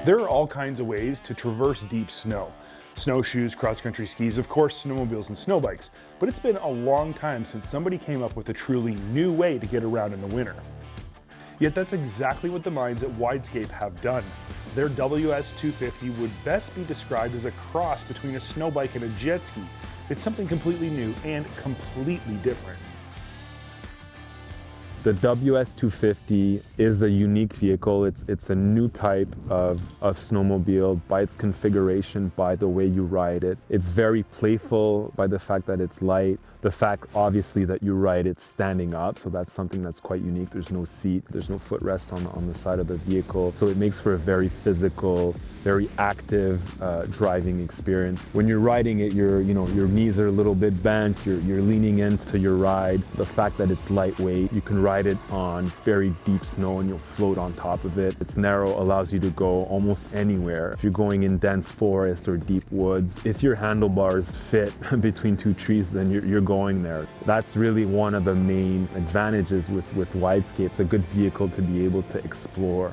There are all kinds of ways to traverse deep snow. Snowshoes, cross-country skis, of course, snowmobiles and snow bikes. But it's been a long time since somebody came up with a truly new way to get around in the winter. Yet that's exactly what the minds at Widescape have done. Their WS250 would best be described as a cross between a snow bike and a jet ski. It's something completely new and completely different. The WS250 is a unique vehicle. It's a new type of snowmobile by its configuration, by the way you ride it. It's very playful by the fact that it's light. The fact, obviously, that you ride it standing up, so that's something that's quite unique. There's no seat, there's no footrest on the side of the vehicle, so it makes for a very physical, very active driving experience. When you're riding it, your knees are a little bit bent, you're leaning into your ride. The fact that it's lightweight, you can ride it on very deep snow and you'll float on top of it. It's narrow, allows you to go almost anywhere. If you're going in dense forest or deep woods, if your handlebars fit between two trees, then you're going there. That's really one of the main advantages with Widescape. It's a good vehicle to be able to explore.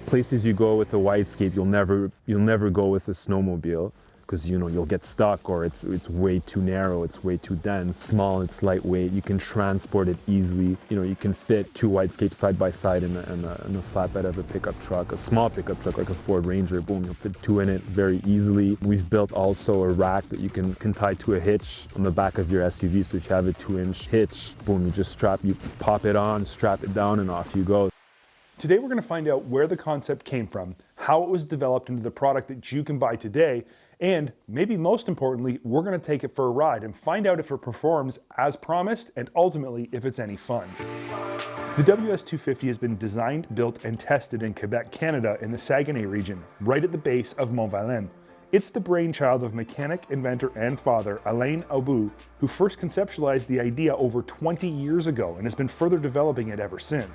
Places you go with a Widescape, you'll never go with a snowmobile, because you'll get stuck, or it's way too narrow, it's way too dense. Small, it's lightweight, you can transport it easily. You can fit two Widescapes side by side in the flatbed of a pickup truck, a small pickup truck like a Ford Ranger. Boom, you'll fit two in it very easily. We've built also a rack that you can tie to a hitch on the back of your SUV. So if you have a 2-inch hitch, boom, you pop it on, strap it down, and off you go. Today we're going to find out where the concept came from, how it was developed into the product that you can buy today, and maybe most importantly, we're going to take it for a ride and find out if it performs as promised and ultimately if it's any fun. The WS250 has been designed, built, and tested in Quebec, Canada in the Saguenay region, right at the base of Mont Valin. It's the brainchild of mechanic, inventor, and father Alain Aubu, who first conceptualized the idea over 20 years ago and has been further developing it ever since.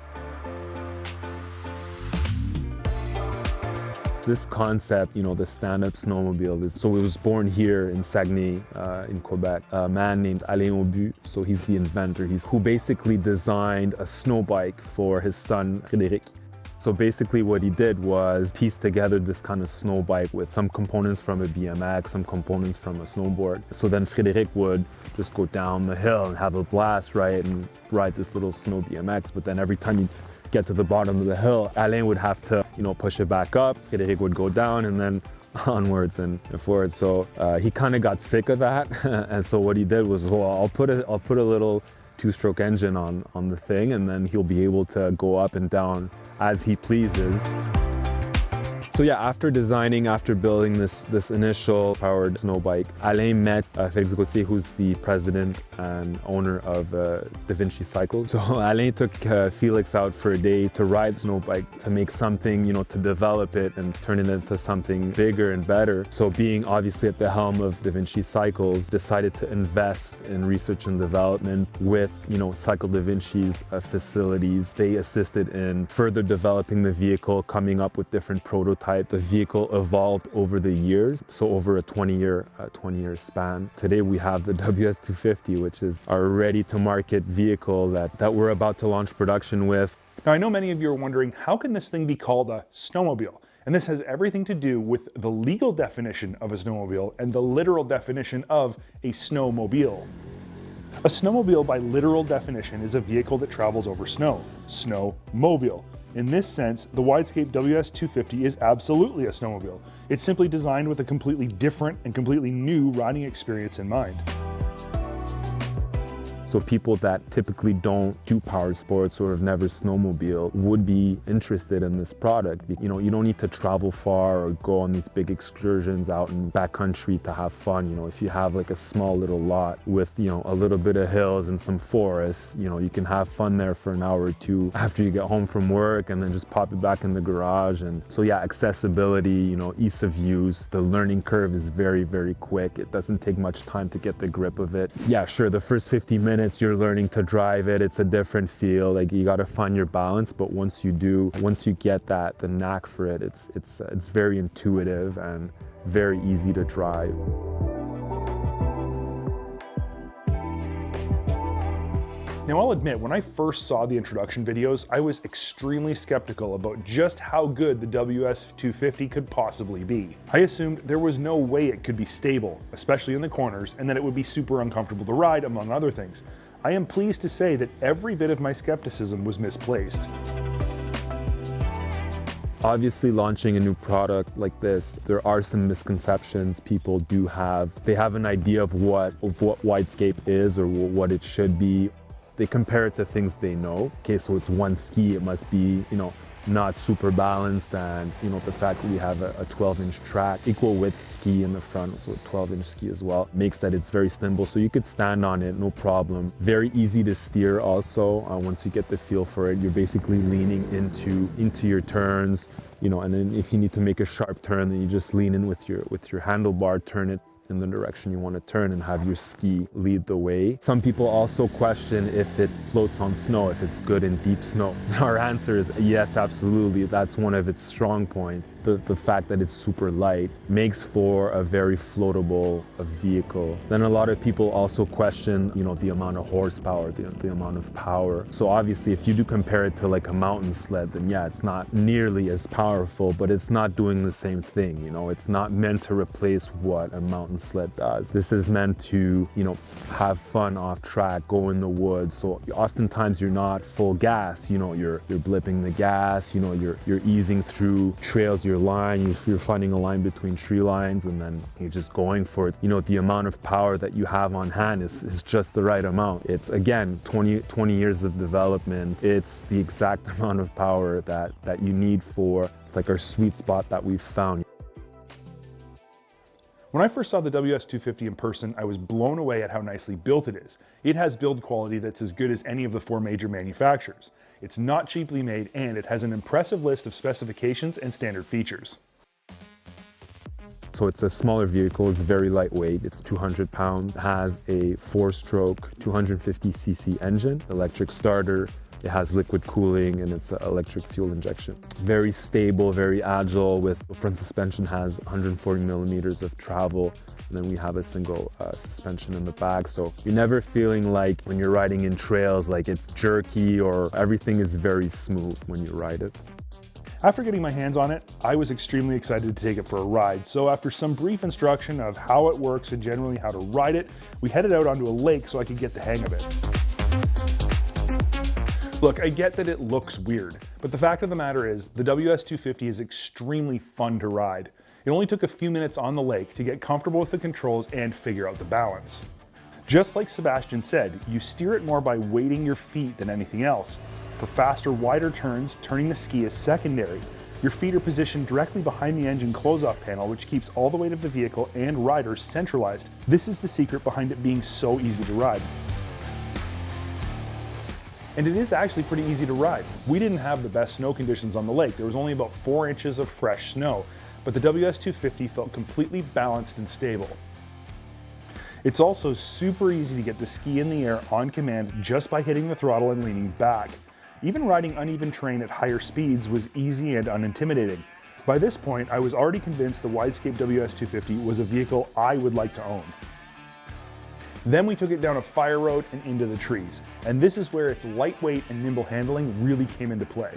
This concept, the stand-up snowmobile, so it was born here in Saguenay, in Quebec. A man named Alain Aubu, so he's the inventor, who basically designed a snow bike for his son, Frédéric. So basically what he did was piece together this kind of snow bike with some components from a BMX, some components from a snowboard. So then Frédéric would just go down the hill and have a blast, right, and ride this little snow BMX, but then every time you get to the bottom of the hill, Alain would have to, push it back up. Frédéric would go down and then onwards and forwards. So he kind of got sick of that, and so what he did was, well, I'll put a little two-stroke engine on the thing, and then he'll be able to go up and down as he pleases. So yeah, after building this initial powered snow bike, Alain met Félix Gauthier, who's the president and owner of Da Vinci Cycles. So Alain took Felix out for a day to ride snow bike, to make something, to develop it and turn it into something bigger and better. So being obviously at the helm of Da Vinci Cycles, decided to invest in research and development with, Cycle Da Vinci's facilities. They assisted in further developing the vehicle, coming up with different prototypes. The vehicle evolved over the years, so over a 20-year span. Today we have the WS250, which is our ready-to-market vehicle that we're about to launch production with. Now I know many of you are wondering, how can this thing be called a snowmobile? And this has everything to do with the legal definition of a snowmobile and the literal definition of a snowmobile. A snowmobile, by literal definition, is a vehicle that travels over snow. Snowmobile. In this sense, the Widescape WS250 is absolutely a snowmobile. It's simply designed with a completely different and completely new riding experience in mind. So people that typically don't do power sports or have never snowmobile would be interested in this product. You don't need to travel far or go on these big excursions out in backcountry to have fun. If you have like a small little lot with, a little bit of hills and some forests, you can have fun there for an hour or two after you get home from work, and then just pop it back in the garage. And so yeah, accessibility, ease of use, the learning curve is very, very quick. It doesn't take much time to get the grip of it. Yeah, sure, the first 50 minutes you're learning to drive it, it's a different feel, like you got to find your balance, but once you get the knack for it, it's very intuitive and very easy to drive. Now I'll admit, when I first saw the introduction videos, I was extremely skeptical about just how good the WS250 could possibly be. I assumed there was no way it could be stable, especially in the corners, and that it would be super uncomfortable to ride, among other things. I am pleased to say that every bit of my skepticism was misplaced. Obviously, launching a new product like this, there are some misconceptions people do have. They have an idea of what Widescape is or what it should be. They compare it to things they know. Okay, so it's one ski, it must be, not super balanced, and the fact that we have a 12-inch track, equal width ski in the front, so a 12-inch ski as well, makes that it's very nimble, so you could stand on it, no problem. Very easy to steer also. Once you get the feel for it, you're basically leaning into your turns, and then if you need to make a sharp turn, then you just lean in with your handlebar, turn it in the direction you want to turn, and have your ski lead the way. Some people also question if it floats on snow, if it's good in deep snow. Our answer is yes, absolutely. That's one of its strong points. The fact that it's super light makes for a very floatable vehicle. Then a lot of people also question, the amount of horsepower, the amount of power. So obviously, if you do compare it to like a mountain sled, then yeah, it's not nearly as powerful, but it's not doing the same thing. It's not meant to replace what a mountain sled does. This is meant to, have fun off track, go in the woods. So oftentimes you're not full gas. You're blipping the gas. You're easing through trails. You're finding a line between tree lines, and then you're just going for it. The amount of power that you have on hand is just the right amount. It's, again, 20 years of development. It's the exact amount of power that you need for like our sweet spot that we've found. When I first saw the WS250 in person, I was blown away at how nicely built it is. It has build quality that's as good as any of the 4 major manufacturers. It's not cheaply made, and it has an impressive list of specifications and standard features. So it's a smaller vehicle, it's very lightweight, it's 200 pounds, has a 4-stroke 250cc engine, electric starter. It has liquid cooling, and it's electric fuel injection. Very stable, very agile. With the front suspension has 140 millimeters of travel, and then we have a single suspension in the back. So you're never feeling like when you're riding in trails, like it's jerky, or everything is very smooth when you ride it. After getting my hands on it, I was extremely excited to take it for a ride. So after some brief instruction of how it works and generally how to ride it, we headed out onto a lake so I could get the hang of it. Look, I get that it looks weird, but the fact of the matter is the WS250 is extremely fun to ride. It only took a few minutes on the lake to get comfortable with the controls and figure out the balance. Just like Sebastien said, you steer it more by weighting your feet than anything else. For faster, wider turns, turning the ski is secondary. Your feet are positioned directly behind the engine close-off panel, which keeps all the weight of the vehicle and riders centralized. This is the secret behind it being so easy to ride. And it is actually pretty easy to ride. We didn't have the best snow conditions on the lake. There was only about 4 inches of fresh snow, but the WS250 felt completely balanced and stable. It's also super easy to get the ski in the air on command just by hitting the throttle and leaning back. Even riding uneven terrain at higher speeds was easy and unintimidating. By this point, I was already convinced the Widescape WS250 was a vehicle I would like to own. Then we took it down a fire road and into the trees, and this is where its lightweight and nimble handling really came into play.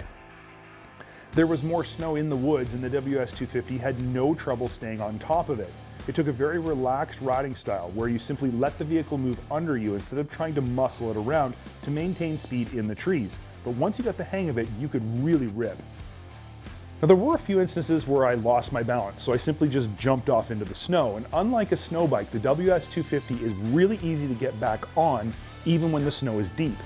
There was more snow in the woods, and the WS250 had no trouble staying on top of it. It took a very relaxed riding style where you simply let the vehicle move under you instead of trying to muscle it around to maintain speed in the trees. But once you got the hang of it, you could really rip. Now, there were a few instances where I lost my balance, so I simply just jumped off into the snow, and unlike a snow bike, the WS250 is really easy to get back on, even when the snow is deep.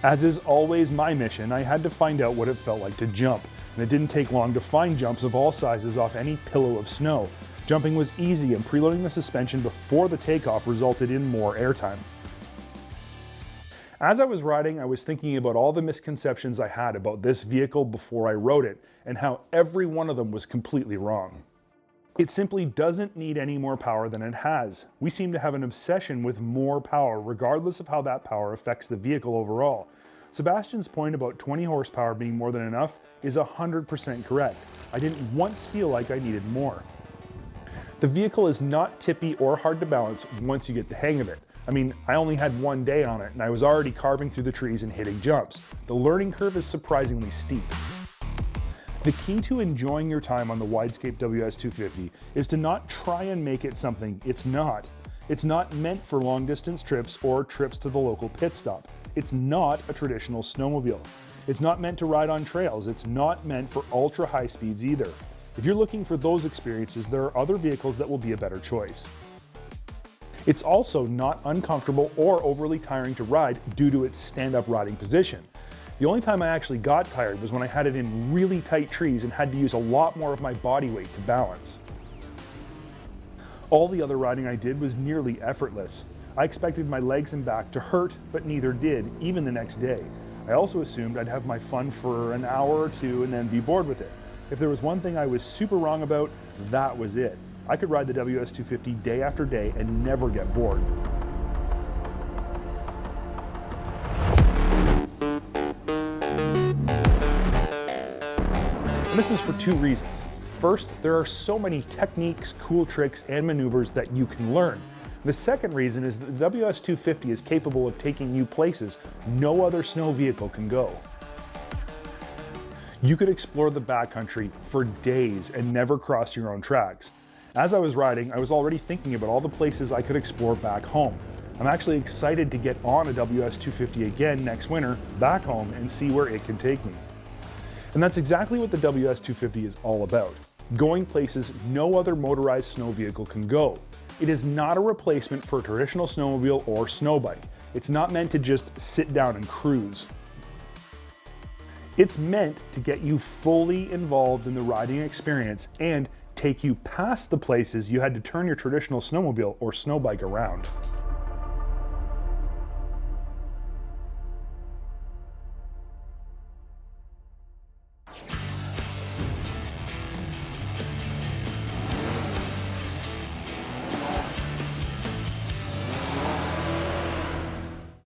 As is always my mission, I had to find out what it felt like to jump, and it didn't take long to find jumps of all sizes off any pillow of snow. Jumping was easy, and preloading the suspension before the takeoff resulted in more airtime. As I was riding, I was thinking about all the misconceptions I had about this vehicle before I rode it, and how every one of them was completely wrong. It simply doesn't need any more power than it has. We seem to have an obsession with more power, regardless of how that power affects the vehicle overall. Sebastien's point about 20 horsepower being more than enough is 100% correct. I didn't once feel like I needed more. The vehicle is not tippy or hard to balance once you get the hang of it. I mean, I only had one day on it and I was already carving through the trees and hitting jumps. The learning curve is surprisingly steep. The key to enjoying your time on the Widescape WS250 is to not try and make it something it's not. It's not meant for long distance trips or trips to the local pit stop. It's not a traditional snowmobile. It's not meant to ride on trails. It's not meant for ultra high speeds either. If you're looking for those experiences, there are other vehicles that will be a better choice. It's also not uncomfortable or overly tiring to ride due to its stand-up riding position. The only time I actually got tired was when I had it in really tight trees and had to use a lot more of my body weight to balance. All the other riding I did was nearly effortless. I expected my legs and back to hurt, but neither did, even the next day. I also assumed I'd have my fun for an hour or two and then be bored with it. If there was one thing I was super wrong about, that was it. I could ride the WS250 day after day and never get bored. And this is for two reasons. First, there are so many techniques, cool tricks, and maneuvers that you can learn. The second reason is that the WS250 is capable of taking you places no other snow vehicle can go. You could explore the backcountry for days and never cross your own tracks. As I was riding, I was already thinking about all the places I could explore back home. I'm actually excited to get on a WS250 again next winter, back home, and see where it can take me. And that's exactly what the WS250 is all about. Going places no other motorized snow vehicle can go. It is not a replacement for a traditional snowmobile or snow bike. It's not meant to just sit down and cruise. It's meant to get you fully involved in the riding experience and take you past the places you had to turn your traditional snowmobile or snow bike around.